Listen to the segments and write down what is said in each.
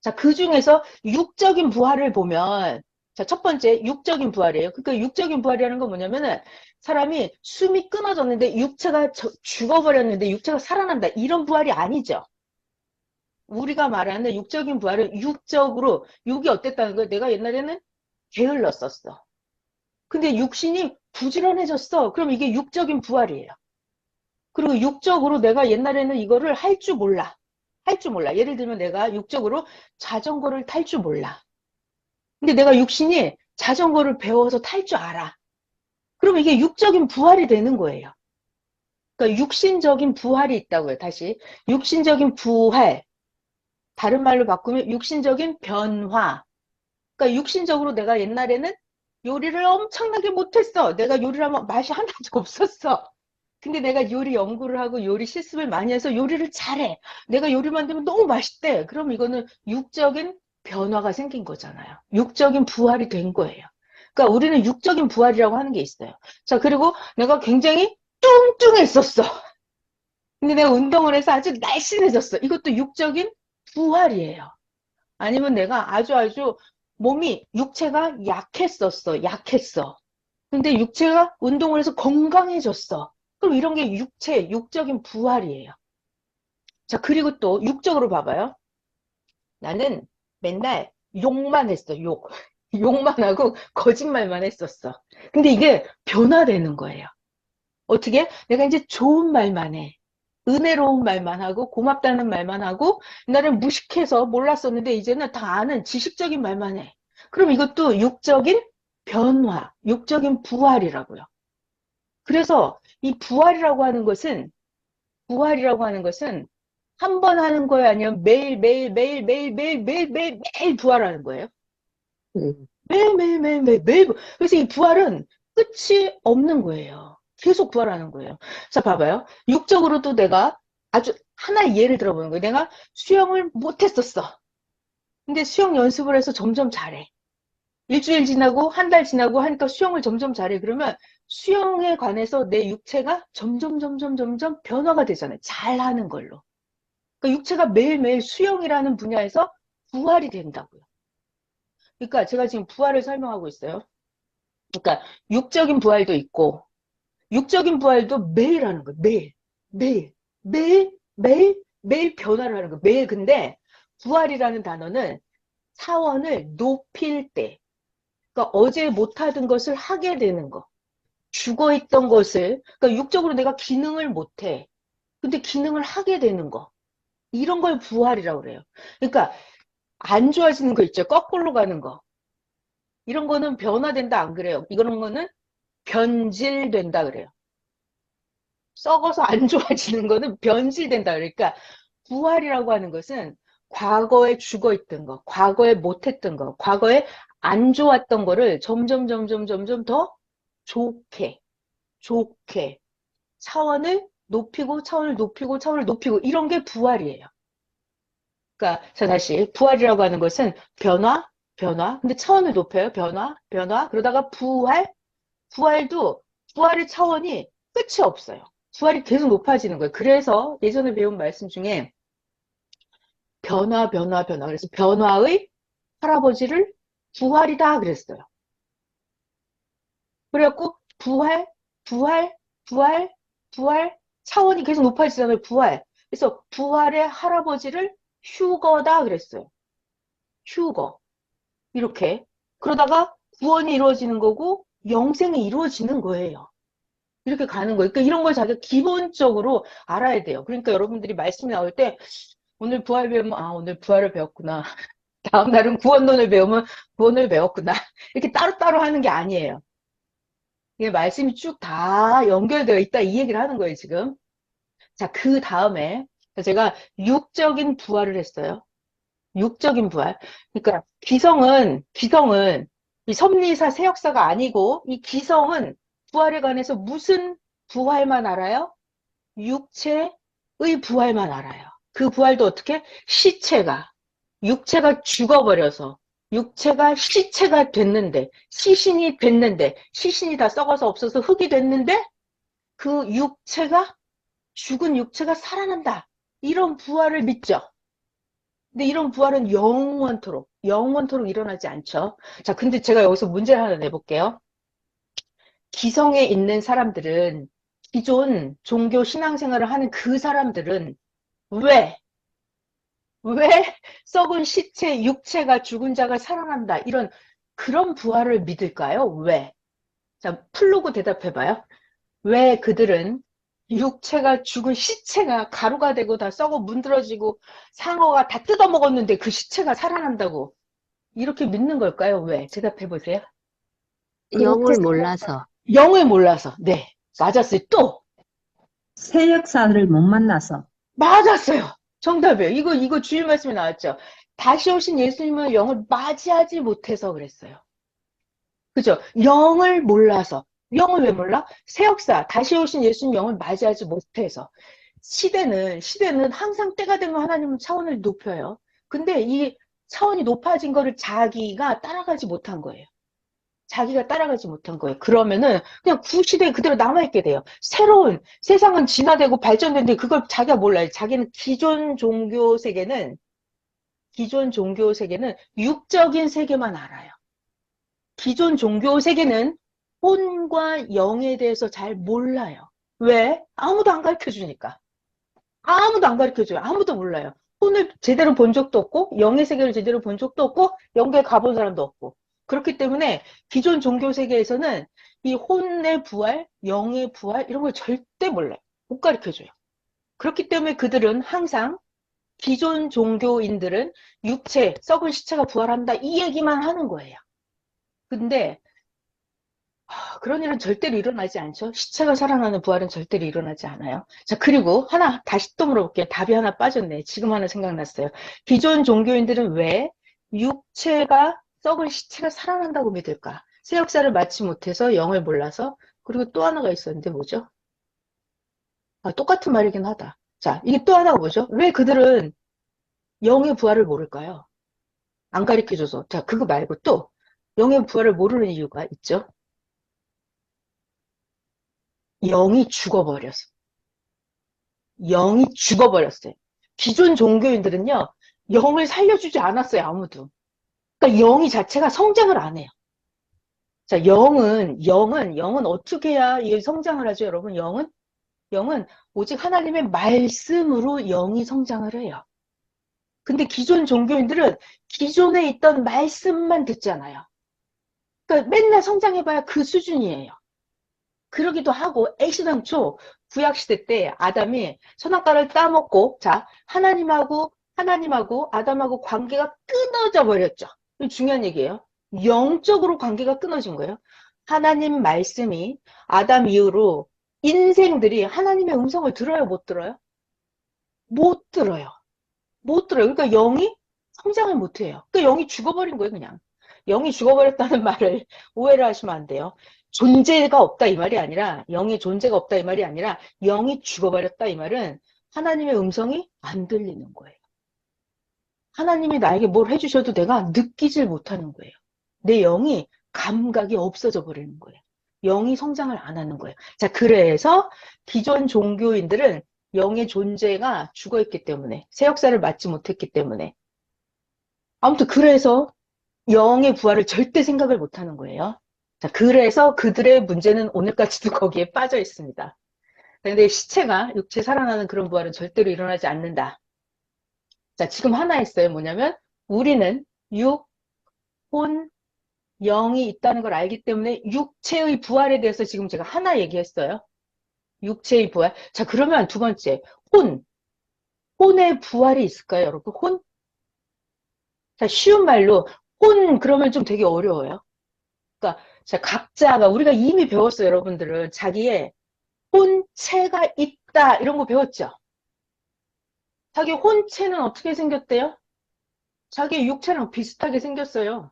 자, 그 중에서 육적인 부활을 보면, 자, 첫 번째, 육적인 부활이에요. 그러니까 육적인 부활이라는 건 뭐냐면은, 사람이 숨이 끊어졌는데, 육체가 죽어버렸는데, 육체가 살아난다. 이런 부활이 아니죠. 우리가 말하는 육적인 부활은 육적으로, 육이 어땠다는 거예요? 내가 옛날에는 게을렀었어. 근데 육신이 부지런해졌어. 그럼 이게 육적인 부활이에요. 그리고 육적으로 내가 옛날에는 이거를 할 줄 몰라. 할 줄 몰라. 예를 들면 내가 육적으로 자전거를 탈 줄 몰라. 근데 내가 육신이 자전거를 배워서 탈 줄 알아. 그럼 이게 육적인 부활이 되는 거예요. 그러니까 육신적인 부활이 있다고요. 다시. 육신적인 부활. 다른 말로 바꾸면 육신적인 변화. 그러니까 육신적으로 내가 옛날에는 요리를 엄청나게 못했어. 내가 요리를 하면 맛이 하나도 없었어. 근데 내가 요리 연구를 하고 요리 실습을 많이 해서 요리를 잘해. 내가 요리 만들면 너무 맛있대. 그럼 이거는 육적인 변화가 생긴 거잖아요. 육적인 부활이 된 거예요. 그러니까 우리는 육적인 부활이라고 하는 게 있어요. 자, 그리고 내가 굉장히 뚱뚱했었어. 근데 내가 운동을 해서 아주 날씬해졌어. 이것도 육적인 부활이에요. 아니면 내가 아주 몸이, 육체가 약했었어. 약했어. 근데 육체가 운동을 해서 건강해졌어. 그럼 이런 게 육적인 부활이에요. 자, 그리고 또 육적으로 봐봐요. 나는 맨날 욕만 했어, 욕. 욕만 하고 거짓말만 했었어. 근데 이게 변화되는 거예요. 어떻게? 내가 이제 좋은 말만 해. 은혜로운 말만 하고 고맙다는 말만 하고 나는 무식해서 몰랐었는데 이제는 다 아는 지식적인 말만 해. 그럼 이것도 육적인 변화, 육적인 부활이라고요. 그래서 이 부활이라고 하는 것은 한 번 하는 거예요? 아니면 매일 부활하는 거예요? 매일. 그래서 이 부활은 끝이 없는 거예요. 계속 부활하는 거예요. 자, 봐봐요. 육적으로도 내가 아주 하나의 예를 들어보는 거예요. 내가 수영을 못했었어. 근데 수영 연습을 해서 점점 잘해. 일주일 지나고 한 달 지나고 하니까 수영을 점점 잘해. 그러면 수영에 관해서 내 육체가 점점 변화가 되잖아요. 잘하는 걸로. 그러니까 육체가 매일매일 수영이라는 분야에서 부활이 된다고요. 그러니까 제가 지금 부활을 설명하고 있어요. 그러니까 육적인 부활도 있고 육적인 부활도 매일 하는 거예요. 매일, 매일 변화를 하는 거예요. 매일. 근데 부활이라는 단어는 차원을 높일 때, 그러니까 어제 못하던 것을 하게 되는 거. 죽어있던 것을, 그러니까 육적으로 내가 기능을 못해. 근데 기능을 하게 되는 거. 이런 걸 부활이라고 그래요. 그러니까 안 좋아지는 거 있죠. 거꾸로 가는 거. 이런 거는 변화된다 안 그래요. 이런 거는 변질된다 그래요. 썩어서 안 좋아지는 거는 변질된다. 그러니까 부활이라고 하는 것은 과거에 죽어있던 거, 과거에 못했던 거, 과거에 안 좋았던 거를 점점 더 좋게, 좋게 차원을 높이고 차원을 높이고 차원을 높이고 이런 게 부활이에요. 그러니까 자 다시 부활이라고 하는 것은 변화. 근데 차원을 높여요. 변화. 그러다가 부활도 부활의 차원이 끝이 없어요. 부활이 계속 높아지는 거예요. 그래서 예전에 배운 말씀 중에 변화. 그래서 변화의 할아버지를 부활이다 그랬어요. 그래갖고 부활, 부활, 부활 차원이 계속 높아지잖아요. 부활. 그래서 부활의 할아버지를 휴거다 그랬어요. 휴거. 이렇게. 그러다가 구원이 이루어지는 거고 영생이 이루어지는 거예요. 이렇게 가는 거예요. 그러니까 이런 걸 자기가 기본적으로 알아야 돼요. 그러니까 여러분들이 말씀이 나올 때 오늘 부활 배우면 아 오늘 부활을 배웠구나. 다음 날은 구원론을 배우면 구원을 배웠구나. 이렇게 따로따로 하는 게 아니에요. 이게 말씀이 쭉 다 연결되어 있다 이 얘기를 하는 거예요, 지금. 자, 그 다음에 제가 육적인 부활을 했어요. 육적인 부활. 그러니까 기성은 이 섭리사 세역사가 아니고 이 기성은 부활에 관해서 무슨 부활만 알아요? 육체의 부활만 알아요. 그 부활도 어떻게? 육체가 죽어버려서, 육체가 시체가 됐는데, 시신이 다 썩어서 없어서 흙이 됐는데, 그 죽은 육체가 살아난다. 이런 부활을 믿죠. 근데 이런 부활은 영원토록 일어나지 않죠. 자, 근데 제가 여기서 문제를 하나 내볼게요. 기성에 있는 사람들은, 기존 종교 신앙생활을 하는 그 사람들은 왜, 왜 썩은 시체, 육체가 죽은 자가 살아난다. 이런, 그런 부활을 믿을까요? 왜? 자, 플로그 대답해봐요. 왜 그들은 육체가 죽은 시체가 가루가 되고 다 썩어 문드러지고 상어가 다 뜯어먹었는데 그 시체가 살아난다고 이렇게 믿는 걸까요? 왜? 대답해 보세요. 영을 몰라서. 영을 몰라서. 네. 맞았어요. 또 새 역사를 못 만나서. 맞았어요. 정답이에요. 이거 주일 말씀에 나왔죠. 다시 오신 예수님은 영을 맞이하지 못해서 그랬어요. 그죠? 영을 몰라서. 영을 왜 몰라? 새 역사, 다시 오신 예수님 영을 맞이하지 못해서. 시대는 항상 때가 되면 하나님은 차원을 높여요. 근데 이 차원이 높아진 거를 자기가 따라가지 못한 거예요. 자기가 따라가지 못한 거예요. 그러면은 그냥 구시대에 그대로 남아있게 돼요. 새로운 세상은 진화되고 발전되는데 그걸 자기가 몰라요. 자기는 기존 종교 세계는 육적인 세계만 알아요. 기존 종교 세계는 혼과 영에 대해서 잘 몰라요. 왜? 아무도 안 가르쳐 주니까. 아무도 안 가르쳐 줘요. 아무도 몰라요. 혼을 제대로 본 적도 없고, 영의 세계를 제대로 본 적도 없고, 영계에 가본 사람도 없고. 그렇기 때문에 기존 종교 세계에서는 이 혼의 부활, 영의 부활, 이런 걸 절대 몰라요. 못 가르쳐 줘요. 그렇기 때문에 그들은 항상 기존 종교인들은 육체, 썩은 시체가 부활한다. 이 얘기만 하는 거예요. 근데 그런 일은 절대로 일어나지 않죠. 시체가 살아나는 부활은 절대로 일어나지 않아요. 자, 그리고 하나 다시 또 물어볼게요. 답이 하나 빠졌네. 지금 하나 생각났어요. 기존 종교인들은 왜 육체가 썩은 시체가 살아난다고 믿을까? 새 역사를 마치 못해서 영을 몰라서. 그리고 또 하나가 있었는데 뭐죠? 똑같은 말이긴 하다. 자, 이게 또 하나가 뭐죠? 왜 그들은 영의 부활을 모를까요? 안 가르쳐줘서. 자, 그거 말고 또 영의 부활을 모르는 이유가 있죠. 영이 죽어버렸어. 영이 죽어버렸어요. 기존 종교인들은요, 영을 살려주지 않았어요, 아무도. 그러니까 영이 자체가 성장을 안 해요. 자, 영은 어떻게 해야 이게 성장을 하죠, 여러분? 영은 오직 하나님의 말씀으로 영이 성장을 해요. 근데 기존 종교인들은 기존에 있던 말씀만 듣잖아요. 그러니까 맨날 성장해봐야 그 수준이에요. 그러기도 하고 애시당초 구약시대 때 아담이 선악과를 따먹고 자 하나님하고 아담하고 관계가 끊어져 버렸죠. 이거 중요한 얘기예요. 영적으로 관계가 끊어진 거예요. 하나님 말씀이 아담 이후로 인생들이 하나님의 음성을 들어요, 못 들어요? 못 들어요. 못 들어요. 그러니까 영이 성장을 못 해요. 그러니까 영이 죽어버린 거예요, 그냥. 영이 죽어버렸다는 말을 오해를 하시면 안 돼요. 존재가 없다 이 말이 아니라 영의 존재가 없다 이 말이 아니라 영이 죽어버렸다 이 말은 하나님의 음성이 안 들리는 거예요. 하나님이 나에게 뭘 해주셔도 내가 느끼질 못하는 거예요. 내 영이 감각이 없어져 버리는 거예요. 영이 성장을 안 하는 거예요. 자, 그래서 기존 종교인들은 영의 존재가 죽어있기 때문에 새 역사를 맞지 못했기 때문에 아무튼 그래서 영의 부활을 절대 생각을 못하는 거예요. 자, 그래서 그들의 문제는 오늘까지도 거기에 빠져 있습니다. 근데 시체가 육체 살아나는 그런 부활은 절대로 일어나지 않는다. 자, 지금 하나 있어요. 뭐냐면 우리는 육, 혼, 영이 있다는 걸 알기 때문에 육체의 부활에 대해서 지금 제가 하나 얘기했어요. 육체의 부활. 자, 그러면 두 번째, 혼. 혼의 부활이 있을까요, 여러분? 혼? 자, 쉬운 말로 혼 그러면 좀 되게 어려워요. 그러니까 자, 각자가 우리가 이미 배웠어요, 여러분들은. 자기의 혼체가 있다 이런 거 배웠죠? 자기 혼체는 어떻게 생겼대요? 자기 육체랑 비슷하게 생겼어요.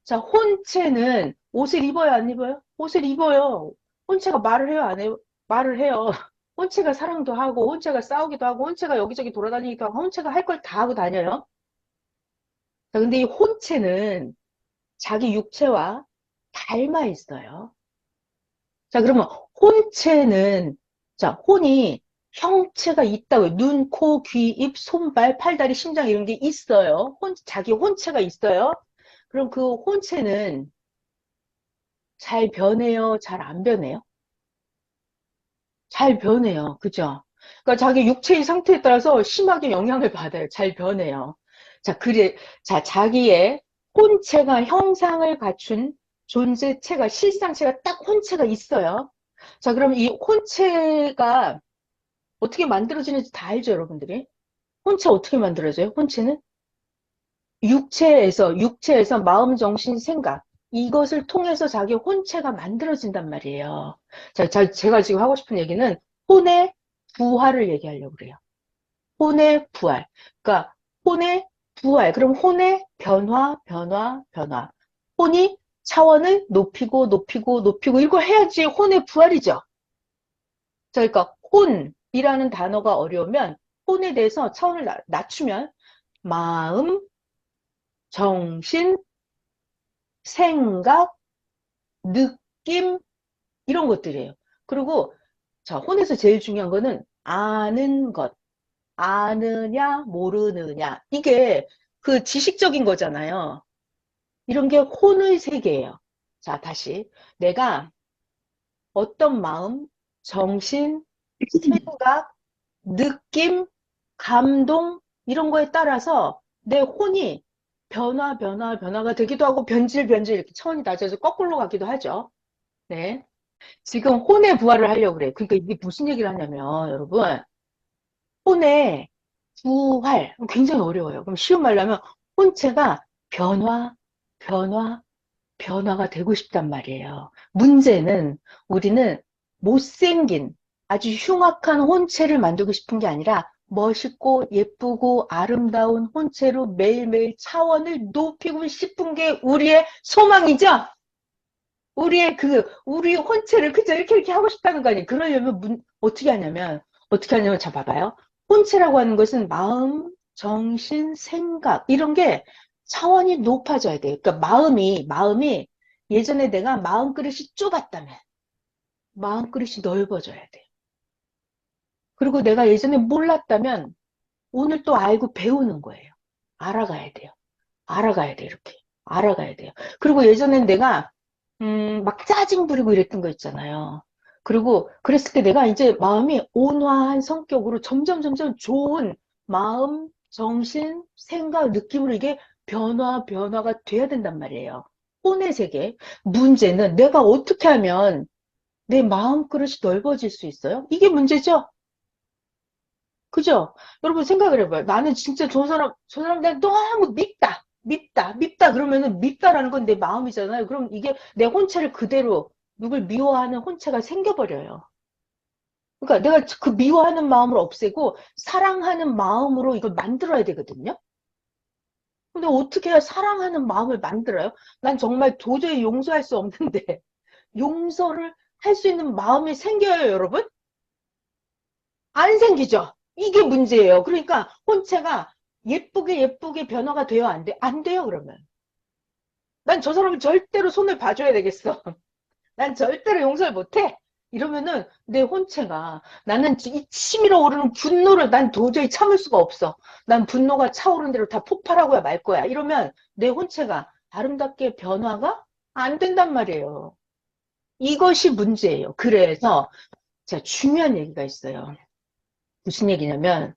자, 혼체는 옷을 입어요, 안 입어요? 옷을 입어요. 혼체가 말을 해요, 안 해요? 말을 해요. 혼체가 사랑도 하고, 혼체가 싸우기도 하고, 혼체가 여기저기 돌아다니기도 하고, 혼체가 할 걸 다 하고 다녀요. 자, 근데 이 혼체는 자기 육체와 닮아 있어요. 자, 그러면 혼체는, 자, 혼이 형체가 있다고요. 눈, 코, 귀, 입, 손발, 팔다리, 심장 이런 게 있어요. 자기 혼체가 있어요. 그럼 그 혼체는 잘 변해요? 잘 안 변해요? 잘 변해요. 그죠? 그러니까 자기 육체의 상태에 따라서 심하게 영향을 받아요. 잘 변해요. 자, 자, 자기의 혼체가 형상을 갖춘 존재체가, 실상체가 딱 혼체가 있어요. 자, 그럼 이 혼체가 어떻게 만들어지는지 다 알죠, 여러분들이? 혼체 어떻게 만들어져요? 혼체는 육체에서 마음, 정신, 생각 이것을 통해서 자기 혼체가 만들어진단 말이에요. 자, 제가 지금 하고 싶은 얘기는 혼의 부활을 얘기하려고 그래요. 혼의 부활. 그러니까 혼의 부활. 그럼 혼의 변화, 변화, 변화. 혼이 차원을 높이고 높이고 높이고 이걸 해야지 혼의 부활이죠. 자, 그러니까 혼이라는 단어가 어려우면 혼에 대해서 차원을 낮추면 마음, 정신, 생각, 느낌 이런 것들이에요. 그리고 자, 혼에서 제일 중요한 거는 아는 것. 아느냐, 모르느냐. 이게 그 지식적인 거잖아요. 이런 게 혼의 세계예요. 자, 다시. 내가 어떤 마음, 정신, 생각, 느낌, 감동, 이런 거에 따라서 내 혼이 변화가 되기도 하고 변질 이렇게 차원이 낮아서 거꾸로 가기도 하죠. 네. 지금 혼의 부활을 하려고 그래요. 그러니까 이게 무슨 얘기를 하냐면, 여러분, 혼의 부활. 굉장히 어려워요. 그럼 쉬운 말로 하면, 혼체가 변화, 변화, 변화가 되고 싶단 말이에요. 문제는 우리는 못생긴 아주 흉악한 혼체를 만들고 싶은 게 아니라 멋있고 예쁘고 아름다운 혼체로 매일매일 차원을 높이고 싶은 게 우리의 소망이죠? 우리 혼체를 그저 이렇게 하고 싶다는 거 아니에요. 그러려면 어떻게 하냐면, 자, 봐봐요. 혼체라고 하는 것은 마음, 정신, 생각, 이런 게 차원이 높아져야 돼요. 그러니까 마음이 예전에 내가 마음그릇이 좁았다면, 마음그릇이 넓어져야 돼요. 그리고 내가 예전에 몰랐다면, 오늘 또 알고 배우는 거예요. 알아가야 돼요. 알아가야 돼, 이렇게. 알아가야 돼요. 그리고 예전엔 내가 막 짜증 부리고 이랬던 거 있잖아요. 그리고 그랬을 때 내가 이제 마음이 온화한 성격으로 점점 좋은 마음, 정신, 생각, 느낌으로 이게 변화가 돼야 된단 말이에요. 혼의 세계. 문제는 내가 어떻게 하면 내 마음그릇이 넓어질 수 있어요? 이게 문제죠? 그죠? 여러분 생각을 해봐요. 나는 진짜 저 사람 내가 너무 밉다. 그러면은 밉다라는 건 내 마음이잖아요. 그럼 이게 내 혼체를 그대로 누굴 미워하는 혼체가 생겨버려요. 그러니까 내가 그 미워하는 마음을 없애고 사랑하는 마음으로 이걸 만들어야 되거든요. 근데 어떻게 해야 사랑하는 마음을 만들어요? 난 정말 도저히 용서할 수 없는데 용서를 할 수 있는 마음이 생겨요, 여러분? 안 생기죠. 이게 문제예요. 그러니까 혼체가 예쁘게 변화가 돼요, 안 돼? 안 돼요, 그러면. 난 저 사람을 절대로 손을 봐줘야 되겠어. 난 절대로 용서를 못해. 이러면은 내 혼체가 나는 이 치밀어 오르는 분노를 난 도저히 참을 수가 없어. 난 분노가 차오르는 대로 다 폭발하고야 말 거야. 이러면 내 혼체가 아름답게 변화가 안 된단 말이에요. 이것이 문제예요. 그래서 자, 중요한 얘기가 있어요. 무슨 얘기냐면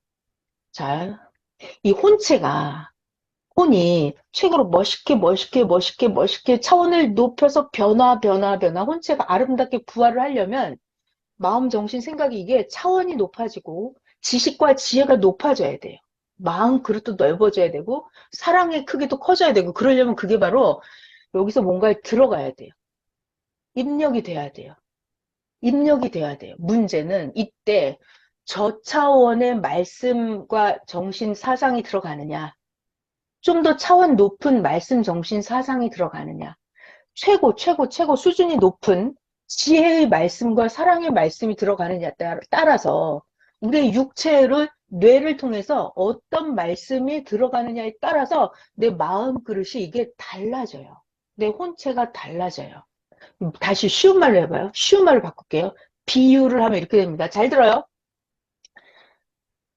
자, 이 혼이 최고로 멋있게 차원을 높여서 변화, 혼체가 아름답게 부활을 하려면 마음, 정신, 생각이 이게 차원이 높아지고 지식과 지혜가 높아져야 돼요. 마음 그릇도 넓어져야 되고 사랑의 크기도 커져야 되고 그러려면 그게 바로 여기서 뭔가에 들어가야 돼요. 입력이 돼야 돼요. 입력이 돼야 돼요. 문제는 이때 저차원의 말씀과 정신, 사상이 들어가느냐 좀 더 차원 높은 말씀, 정신, 사상이 들어가느냐. 최고 수준이 높은 지혜의 말씀과 사랑의 말씀이 들어가느냐에 따라서 우리의 뇌를 통해서 어떤 말씀이 들어가느냐에 따라서 내 마음 그릇이 이게 달라져요. 내 혼체가 달라져요. 다시 쉬운 말로 해봐요. 쉬운 말로 바꿀게요. 비유를 하면 이렇게 됩니다. 잘 들어요.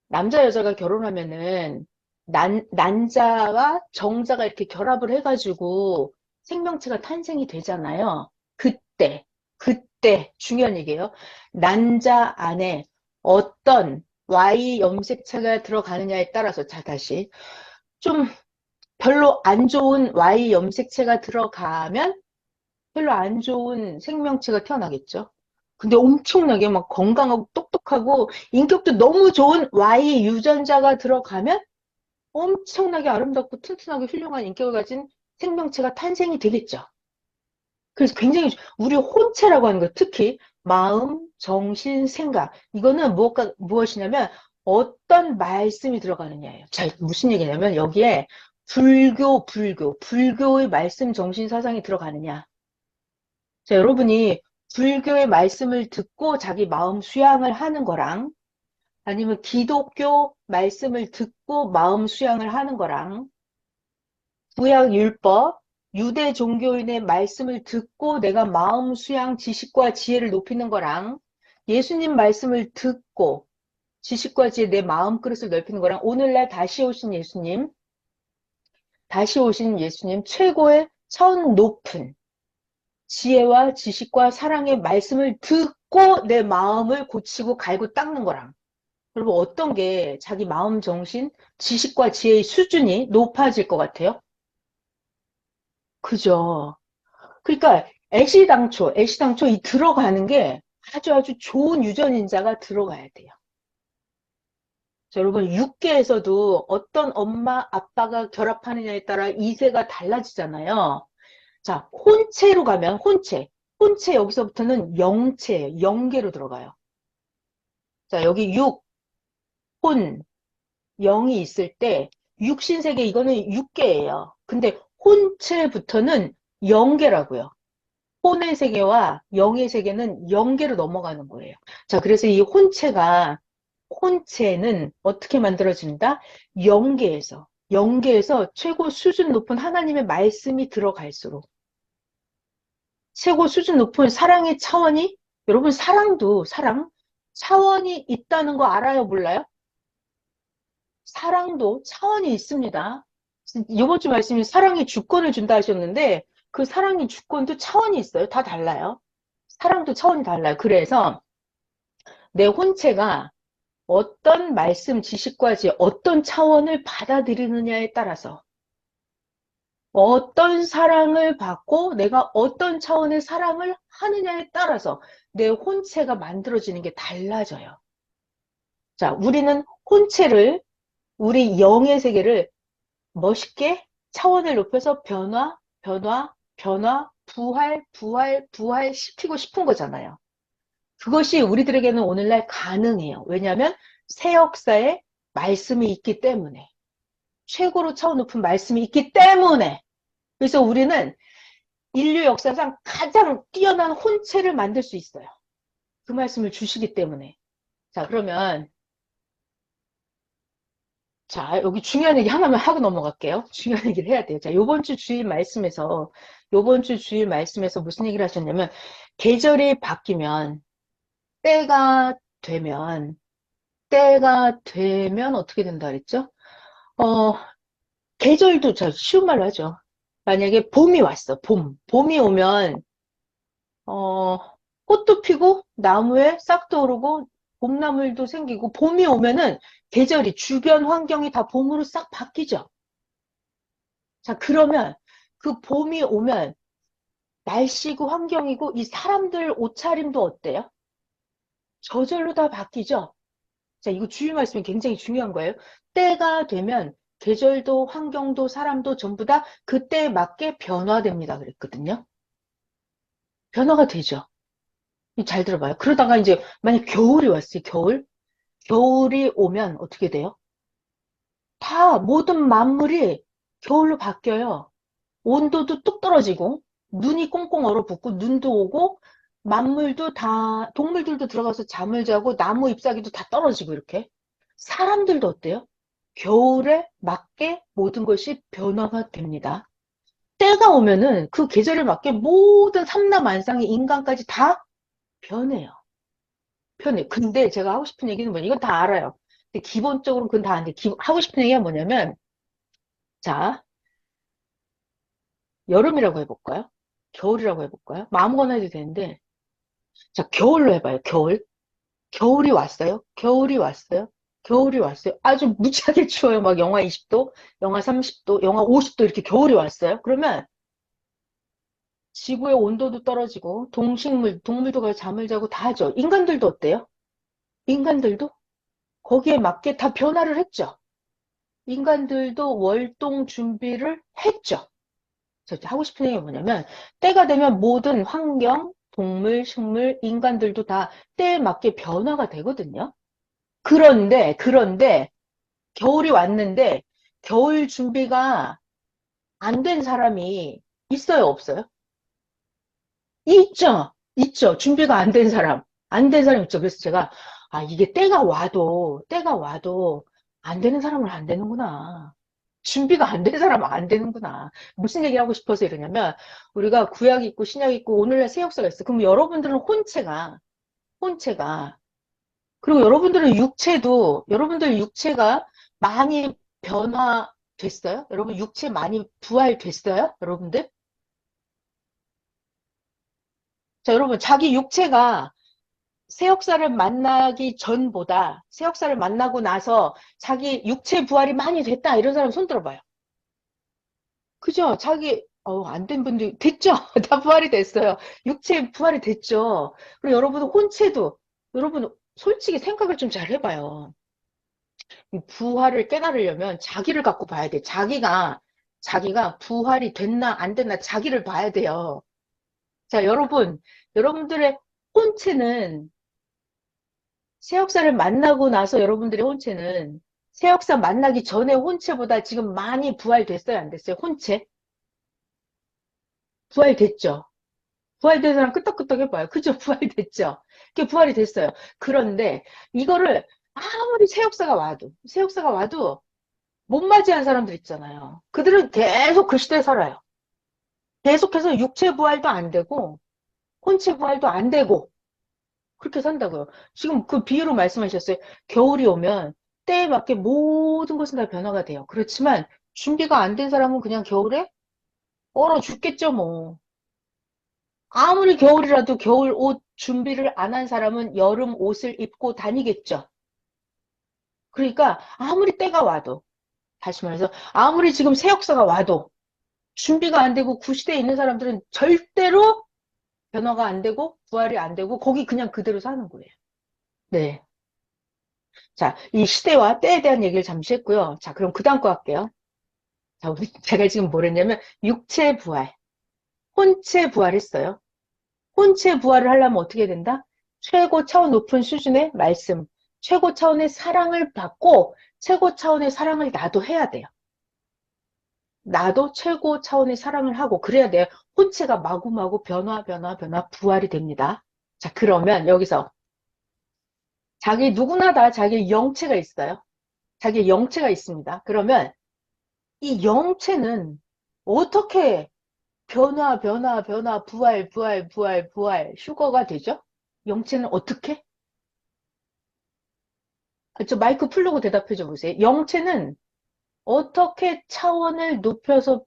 남자 여자가 결혼하면은 난자와 정자가 이렇게 결합을 해가지고 생명체가 탄생이 되잖아요. 그때 중요한 얘기예요. 난자 안에 어떤 Y 염색체가 들어가느냐에 따라서, 자, 다시 좀 별로 안 좋은 Y 염색체가 들어가면 별로 안 좋은 생명체가 태어나겠죠. 근데 엄청나게 막 건강하고 똑똑하고 인격도 너무 좋은 Y 유전자가 들어가면 엄청나게 아름답고 튼튼하고 훌륭한 인격을 가진 생명체가 탄생이 되겠죠. 그래서 굉장히 우리 혼체라고 하는 거, 특히 마음, 정신, 생각, 이거는 무엇이냐면 어떤 말씀이 들어가느냐예요. 자, 무슨 얘기냐면 여기에 불교의 말씀, 정신, 사상이 들어가느냐. 자, 여러분이 불교의 말씀을 듣고 자기 마음 수양을 하는 거랑 아니면 기독교 말씀을 듣고 마음 수양을 하는 거랑 구약 율법, 유대 종교인의 말씀을 듣고 내가 마음 수양 지식과 지혜를 높이는 거랑 예수님 말씀을 듣고 지식과 지혜 내 마음 그릇을 넓히는 거랑 오늘날 다시 오신 예수님 최고의 천 높은 지혜와 지식과 사랑의 말씀을 듣고 내 마음을 고치고 갈고 닦는 거랑 여러분 어떤 게 자기 마음 정신 지식과 지혜의 수준이 높아질 것 같아요? 그죠? 그러니까 애시당초 이 들어가는 게 아주 좋은 유전인자가 들어가야 돼요. 자, 여러분 육계에서도 어떤 엄마 아빠가 결합하느냐에 따라 이세가 달라지잖아요. 자, 혼체로 가면 혼체 여기서부터는 영체예요. 영계로 들어가요. 자, 여기 육, 혼, 영이 있을 때 육신세계 이거는 육계예요. 근데 혼체부터는 영계라고요. 혼의 세계와 영의 세계는 영계로 넘어가는 거예요. 자, 그래서 이 혼체는 어떻게 만들어진다? 영계에서 최고 수준 높은 하나님의 말씀이 들어갈수록 최고 수준 높은 사랑의 차원이, 여러분 차원이 있다는 거 알아요? 몰라요? 사랑도 차원이 있습니다. 이번 주 말씀이 사랑의 주권을 준다 하셨는데 그 사랑의 주권도 차원이 있어요. 다 달라요. 사랑도 차원이 달라요. 그래서 내 혼체가 어떤 말씀, 지식과 지혜, 어떤 차원을 받아들이느냐에 따라서 어떤 사랑을 받고 내가 어떤 차원의 사랑을 하느냐에 따라서 내 혼체가 만들어지는 게 달라져요. 자, 우리는 우리 영의 세계를 멋있게 차원을 높여서 부활시키고 싶은 거잖아요. 그것이 우리들에게는 오늘날 가능해요. 왜냐하면 새 역사에 말씀이 있기 때문에. 최고로 차원 높은 말씀이 있기 때문에. 그래서 우리는 인류 역사상 가장 뛰어난 혼체를 만들 수 있어요. 그 말씀을 주시기 때문에. 자, 그러면 자, 여기 중요한 얘기 하나만 하고 넘어갈게요. 중요한 얘기를 해야 돼요. 자, 요번 주 주일 말씀에서 무슨 얘기를 하셨냐면, 계절이 바뀌면, 때가 되면, 어떻게 된다 그랬죠? 어, 계절도, 자, 쉬운 말로 하죠. 만약에 봄이 왔어, 봄이 오면, 어, 꽃도 피고, 나무에 싹도 오르고, 봄나물도 생기고, 봄이 오면은 주변 환경이 다 봄으로 싹 바뀌죠. 자, 그러면 그 봄이 오면 날씨고 환경이고 이 사람들 옷차림도 어때요? 저절로 다 바뀌죠? 자, 이거 주의 말씀이 굉장히 중요한 거예요. 때가 되면 계절도 환경도 사람도 전부 다 그때에 맞게 변화됩니다. 그랬거든요. 변화가 되죠. 잘 들어봐요. 그러다가 이제 만약 겨울이 왔어요. 겨울이 오면 어떻게 돼요? 다 모든 만물이 겨울로 바뀌어요. 온도도 뚝 떨어지고 눈이 꽁꽁 얼어붙고 눈도 오고 동물들도 들어가서 잠을 자고 나무 잎사귀도 다 떨어지고 이렇게 사람들도 어때요? 겨울에 맞게 모든 것이 변화가 됩니다. 때가 오면은 그 계절에 맞게 모든 삼라만상의 인간까지 다 변해요. 근데 제가 하고 싶은 얘기는 뭐냐? 이건 다 알아요. 근데 기본적으로 그건 다 안 돼. 하고 싶은 얘기가 뭐냐면, 자, 여름이라고 해볼까요? 겨울이라고 해볼까요? 뭐 아무거나 해도 되는데, 자, 겨울로 해봐요. 겨울. 겨울이 왔어요. 겨울이 왔어요. 겨울이 왔어요. 아주 무지하게 추워요. 막 영하 20도, 영하 30도, 영하 50도 이렇게 겨울이 왔어요. 그러면 지구의 온도도 떨어지고 동물도 가서 잠을 자고 다 하죠. 인간들도 어때요? 인간들도 거기에 맞게 다 변화를 했죠. 인간들도 월동 준비를 했죠. 저 하고 싶은 얘기가 뭐냐면 때가 되면 모든 환경, 동물, 식물, 인간들도 다 때에 맞게 변화가 되거든요. 그런데 겨울이 왔는데 겨울 준비가 안 된 사람이 있어요, 없어요? 있죠. 있죠. 준비가 안 된 사람. 안 된 사람 있죠. 그래서 제가, 아, 이게 때가 와도 안 되는 사람은 안 되는구나. 준비가 안 된 사람은 안 되는구나. 무슨 얘기를 하고 싶어서 이러냐면, 우리가 구약이 있고 신약이 있고 오늘날 새 역사가 있어. 그럼 여러분들은 혼체가, 그리고 여러분들 육체가 많이 변화됐어요? 여러분 육체 많이 부활됐어요? 여러분들? 자, 여러분, 자기 육체가 새 역사를 만나기 전보다 새 역사를 만나고 나서 자기 육체 부활이 많이 됐다. 이런 사람 손 들어봐요. 그죠? 안 된 분들, 됐죠? 다 부활이 됐어요. 육체 부활이 됐죠? 그리고 여러분 혼체도, 여러분 솔직히 생각을 좀 잘 해봐요. 이 부활을 깨달으려면 자기를 갖고 봐야 돼. 자기가 부활이 됐나 안 됐나 자기를 봐야 돼요. 자, 여러분들의 혼체는 새 역사를 만나고 나서 여러분들의 혼체는 새 역사 만나기 전에 혼체보다 지금 많이 부활됐어요, 안 됐어요? 혼체? 부활됐죠? 부활된 사람 끄떡끄떡 해봐요. 그죠? 부활됐죠? 그게 부활이 됐어요. 그런데 이거를 아무리 새 역사가 와도 못 맞이한 사람들 있잖아요. 그들은 계속 그 시대에 살아요. 계속해서 육체 부활도 안 되고, 혼체 부활도 안 되고, 그렇게 산다고요. 지금 그 비유로 말씀하셨어요. 겨울이 오면 때에 맞게 모든 것은 다 변화가 돼요. 그렇지만 준비가 안 된 사람은 그냥 겨울에 얼어 죽겠죠, 뭐. 아무리 겨울이라도 겨울 옷 준비를 안 한 사람은 여름 옷을 입고 다니겠죠. 그러니까 아무리 때가 와도, 다시 말해서 아무리 지금 새 역사가 와도 준비가 안 되고 구시대에 있는 사람들은 절대로 변화가 안 되고 부활이 안 되고 거기 그냥 그대로 사는 거예요. 네. 자, 이 시대와 때에 대한 얘기를 잠시 했고요. 자, 그럼 그 다음 거 할게요. 자, 제가 지금 뭘 했냐면, 육체 부활, 혼체 부활했어요. 혼체 부활을 하려면 어떻게 된다? 최고 차원 높은 수준의 말씀, 최고 차원의 사랑을 받고, 최고 차원의 사랑을 나도 해야 돼요. 나도 최고 차원의 사랑을 하고, 그래야 돼요. 혼체가 마구마구 변화, 부활이 됩니다. 자, 그러면 여기서, 누구나 다 자기 영체가 있어요. 자기 영체가 있습니다. 그러면, 이 영체는 어떻게 부활, 휴거가 되죠? 영체는 어떻게? 저 마이크 풀고 대답해 줘 보세요. 영체는 어떻게 차원을 높여서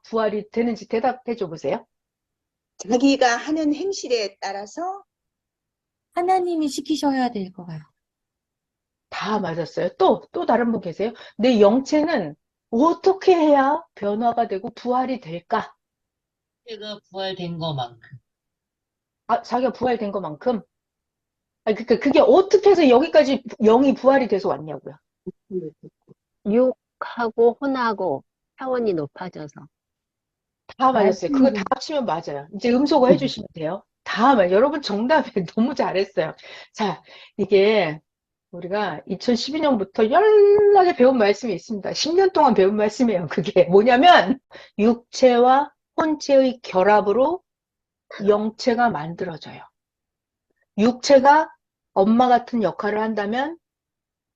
부활이 되는지 대답해 줘 보세요. 자기가 하는 행실에 따라서 하나님이 시키셔야 될 것 같아요. 다 맞았어요. 또 다른 분 계세요? 내 영체는 어떻게 해야 변화가 되고 부활이 될까? 제가 부활된 것만큼. 아, 자기가 부활된 것만큼? 그러니까 그게 어떻게 해서 여기까지 영이 부활이 돼서 왔냐고요. 육하고 혼하고 차원이 높아져서. 다 맞았어요. 그거 다 합치면 맞아요. 이제 음소거 해주시면 돼요. 다 맞아요. 여러분 정답에 너무 잘했어요. 자, 이게 우리가 2012년부터 연락에 배운 말씀이 있습니다. 10년 동안 배운 말씀이에요. 그게 뭐냐면 육체와 혼체의 결합으로 영체가 만들어져요. 육체가 엄마 같은 역할을 한다면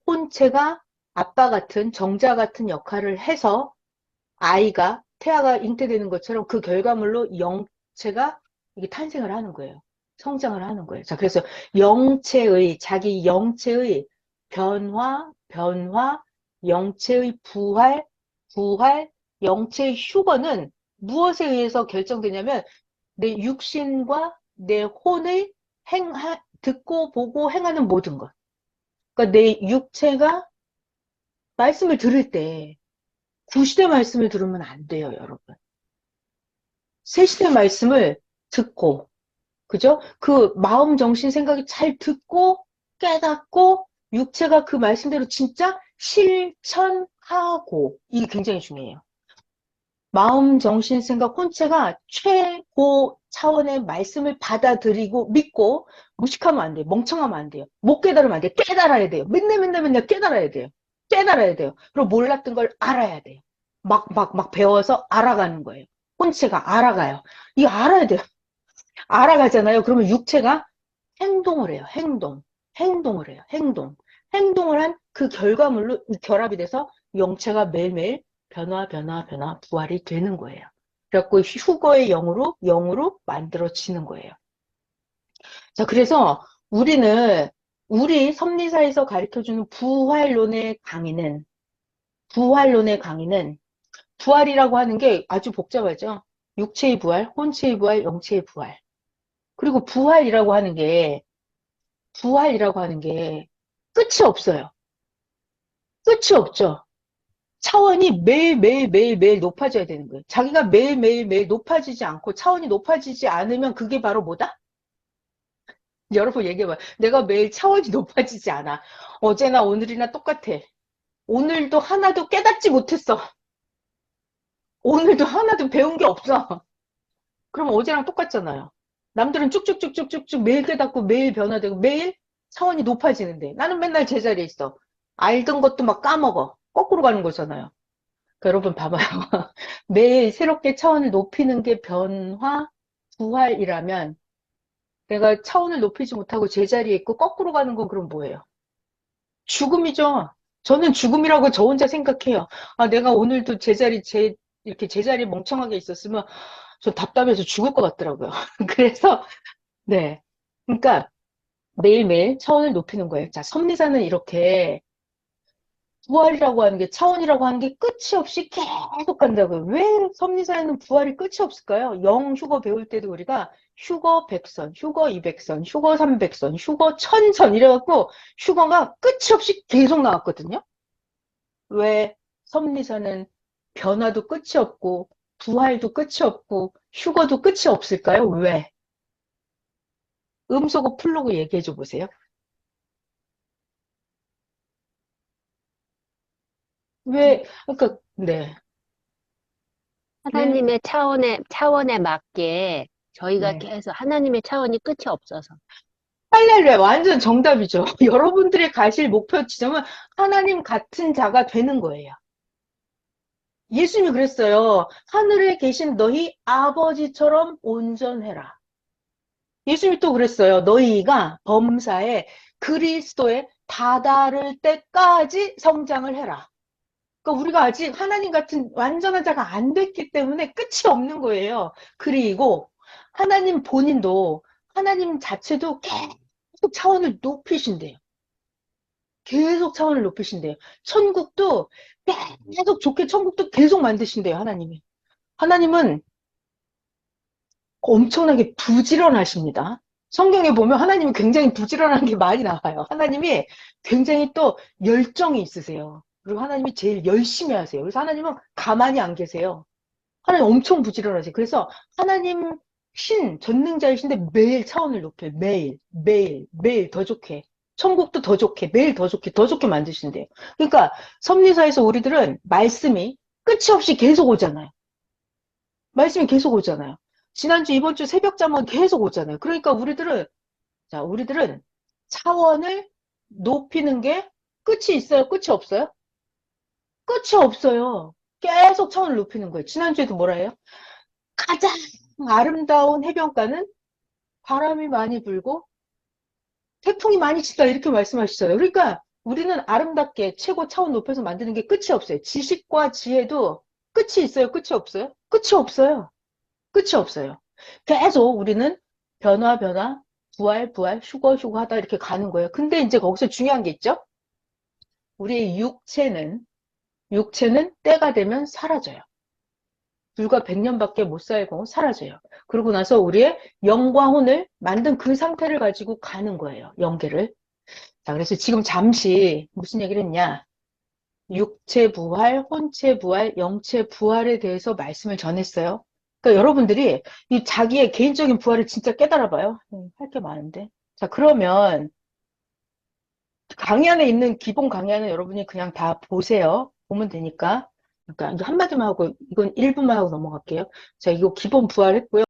혼체가 아빠 같은 정자 같은 역할을 해서 태아가 잉태되는 것처럼 그 결과물로 영체가 이게 탄생을 하는 거예요. 성장을 하는 거예요. 자, 그래서 자기 영체의 변화, 변화, 영체의 부활, 부활, 영체의 휴거는 무엇에 의해서 결정되냐면 내 육신과 내 혼의 듣고 보고 행하는 모든 것. 그러니까 내 육체가 말씀을 들을 때 구시대 말씀을 들으면 안 돼요, 여러분. 세시대 말씀을 듣고, 그죠? 그 마음, 정신, 생각이 잘 듣고 깨닫고 육체가 그 말씀대로 진짜 실천하고, 이게 굉장히 중요해요. 마음, 정신, 생각, 혼체가 최고 차원의 말씀을 받아들이고 믿고 무식하면 안 돼요. 멍청하면 안 돼요. 못 깨달으면 안 돼요. 깨달아야 돼요. 맨날 깨달아야 돼요. 깨달아야 돼요. 그리고 몰랐던 걸 알아야 돼요. 막 배워서 알아가는 거예요. 혼체가 알아가요. 이거 알아야 돼요. 알아가잖아요. 그러면 육체가 행동을 해요. 행동을 해요. 행동을 한 그 결과물로 결합이 돼서 영체가 매일매일 변화, 부활이 되는 거예요. 그래갖고 휴거의 영으로 만들어지는 거예요. 자, 그래서 우리 섭리사에서 가르쳐주는 부활론의 강의는 부활이라고 하는 게 아주 복잡하죠. 육체의 부활, 혼체의 부활, 영체의 부활. 그리고 부활이라고 하는 게 끝이 없어요. 끝이 없죠. 차원이 매일 높아져야 되는 거예요. 자기가 매일 높아지지 않고 차원이 높아지지 않으면 그게 바로 뭐다? 여러분 얘기해봐요. 내가 매일 차원이 높아지지 않아. 어제나 오늘이나 똑같아. 오늘도 하나도 깨닫지 못했어. 오늘도 하나도 배운 게 없어. 그럼 어제랑 똑같잖아요. 남들은 쭉쭉쭉쭉쭉쭉 매일 깨닫고 매일 변화되고 매일 차원이 높아지는데 나는 맨날 제자리에 있어. 알던 것도 막 까먹어. 거꾸로 가는 거잖아요. 그러니까 여러분 봐봐요. 매일 새롭게 차원을 높이는 게 변화, 부활이라면 내가 차원을 높이지 못하고 제자리에 있고 거꾸로 가는 건 그럼 뭐예요? 죽음이죠. 저는 죽음이라고 저 혼자 생각해요. 아, 내가 오늘도 이렇게 제자리에 멍청하게 있었으면 저 답답해서 죽을 것 같더라고요. 그래서, 네. 그러니까 매일매일 차원을 높이는 거예요. 자, 섭리사는 이렇게 부활이라고 하는 게, 차원이라고 하는 게 끝이 없이 계속 간다고요. 왜 섭리사에는 부활이 끝이 없을까요? 휴거 배울 때도 우리가 휴거 100선, 휴거 200선, 휴거 300선, 휴거 1000선 이래갖고 휴거가 끝이 없이 계속 나왔거든요. 왜 섭리사는 변화도 끝이 없고 부활도 끝이 없고 휴거도 끝이 없을까요? 왜? 음소거 풀로그 얘기해 줘 보세요. 그러니까, 네. 왜? 하나님의 차원에 맞게 저희가 네. 계속 하나님의 차원이 끝이 없어서. 할렐루야, 완전 정답이죠. 여러분들의 가실 목표 지점은 하나님 같은 자가 되는 거예요. 예수님이 그랬어요. 하늘에 계신 너희 아버지처럼 온전해라. 예수님이 또 그랬어요. 너희가 범사에 그리스도에 다다를 때까지 성장을 해라. 그러니까 우리가 아직 하나님 같은 완전한 자가 안 됐기 때문에 끝이 없는 거예요. 그리고 하나님 본인도, 하나님 자체도 계속 차원을 높이신대요. 계속 차원을 높이신대요. 천국도 계속 좋게 천국도 계속 만드신대요, 하나님이. 하나님은 엄청나게 부지런하십니다. 성경에 보면 하나님은 굉장히 부지런한 게 많이 나와요. 하나님이 굉장히 또 열정이 있으세요. 그리고 하나님이 제일 열심히 하세요. 그래서 하나님은 가만히 안 계세요. 하나님 엄청 부지런하세요. 그래서 하나님 전능자이신데 매일 차원을 높여요. 매일 더 좋게. 천국도 더 좋게, 매일 더 좋게 만드신대요. 그러니까 섭리사에서 우리들은 말씀이 끝이 없이 계속 오잖아요. 말씀이 계속 오잖아요. 지난주, 이번주 새벽잠은 계속 오잖아요. 그러니까 우리들은 차원을 높이는 게 끝이 있어요? 끝이 없어요? 끝이 없어요. 계속 차원을 높이는 거예요. 지난주에도 뭐라 해요? 가장 아름다운 해변가는 바람이 많이 불고 태풍이 많이 친다 이렇게 말씀하시잖아요. 그러니까 우리는 아름답게 최고 차원 높여서 만드는 게 끝이 없어요. 지식과 지혜도 끝이 있어요? 끝이 없어요? 끝이 없어요. 끝이 없어요. 계속 우리는 변화, 부활, 휴거 하다 이렇게 가는 거예요. 근데 이제 거기서 중요한 게 있죠? 우리의 육체는 때가 되면 사라져요. 불과 100년밖에 못 살고 사라져요. 그러고 나서 우리의 영과 혼을 만든 그 상태를 가지고 가는 거예요. 영계를. 자, 그래서 지금 잠시 무슨 얘기를 했냐? 육체 부활, 혼체 부활, 영체 부활에 대해서 말씀을 전했어요. 그러니까 여러분들이 이 자기의 개인적인 부활을 진짜 깨달아 봐요. 할 게 많은데. 자, 그러면 강의 안에 있는 기본 강의 안에 여러분이 그냥 다 보세요. 보면 되니까. 그러니까 한마디만 하고 이건 1분만 하고 넘어갈게요. 자, 이거 기본 부활했고요.